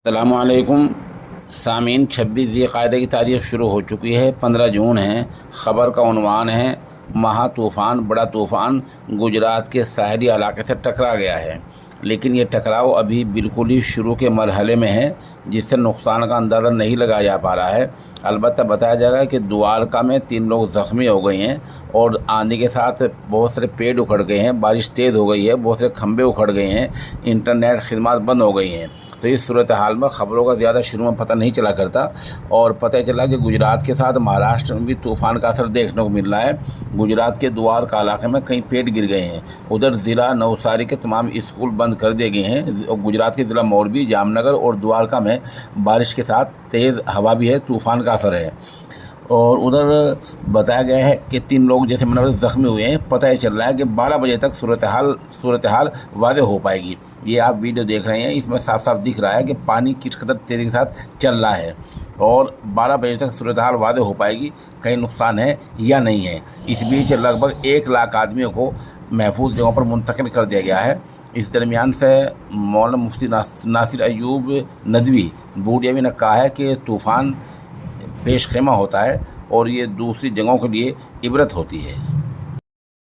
السلام علیکم سامعین، 26 ذی القعدہ کی تاریخ شروع ہو چکی ہے۔ 15 جون ہے۔ خبر کا عنوان ہے مہا طوفان، بڑا طوفان گجرات کے ساحلی علاقے سے ٹکرا گیا ہے، لیکن یہ ٹکراؤ ابھی بالکل ہی شروع کے مرحلے میں ہے، جس سے نقصان کا اندازہ نہیں لگایا جا پا رہا ہے۔ البتہ بتایا جا رہا ہے کہ دوارکا میں 3 لوگ زخمی ہو گئے ہیں اور آندھی کے ساتھ بہت سارے پیڑ اکھڑ گئے ہیں، بارش تیز ہو گئی ہے، بہت سے کھمبے اکھڑ گئے ہیں، انٹرنیٹ خدمات بند ہو گئی ہیں۔ تو اس صورتحال میں خبروں کا زیادہ شروع میں پتہ نہیں چلا کرتا، اور پتہ چلا کہ گجرات کے ساتھ مہاراشٹر میں بھی طوفان کا اثر دیکھنے کو مل رہا ہے۔ گجرات کے دوارکا علاقے میں کئی پیڑ گر گئے ہیں۔ ادھر ضلع نوساری کے تمام اسکول بند کر دیے گئے ہیں۔ گجرات کے ضلع موربی، جام نگر اور دوارکا میں بارش کے ساتھ تیز ہوا بھی ہے، طوفان کا اثر ہے۔ اور ادھر بتایا گیا ہے کہ 3 لوگ جیسے منورث زخمی ہوئے ہیں۔ پتہ یہ چل رہا ہے کہ 12 بجے تک صورتحال واضح ہو پائے گی۔ یہ آپ ویڈیو دیکھ رہے ہیں، اس میں صاف صاف دکھ رہا ہے کہ پانی کس قدر تیزی کے ساتھ چل رہا ہے، اور 12 بجے تک صورتحال واضح ہو پائے گی کہیں نقصان ہے یا نہیں ہے۔ اس بیچ لگ بھگ 1 لاکھ آدمیوں کو محفوظ جگہوں پر منتقل کر دیا گیا ہے۔ اس درمیان سے مولانا مفتی ناصر ایوب ندوی بوڈیا نے کہا ہے کہ طوفان پیش خیمہ ہوتا ہے اور یہ دوسری جگہوں کے لیے عبرت ہوتی ہے۔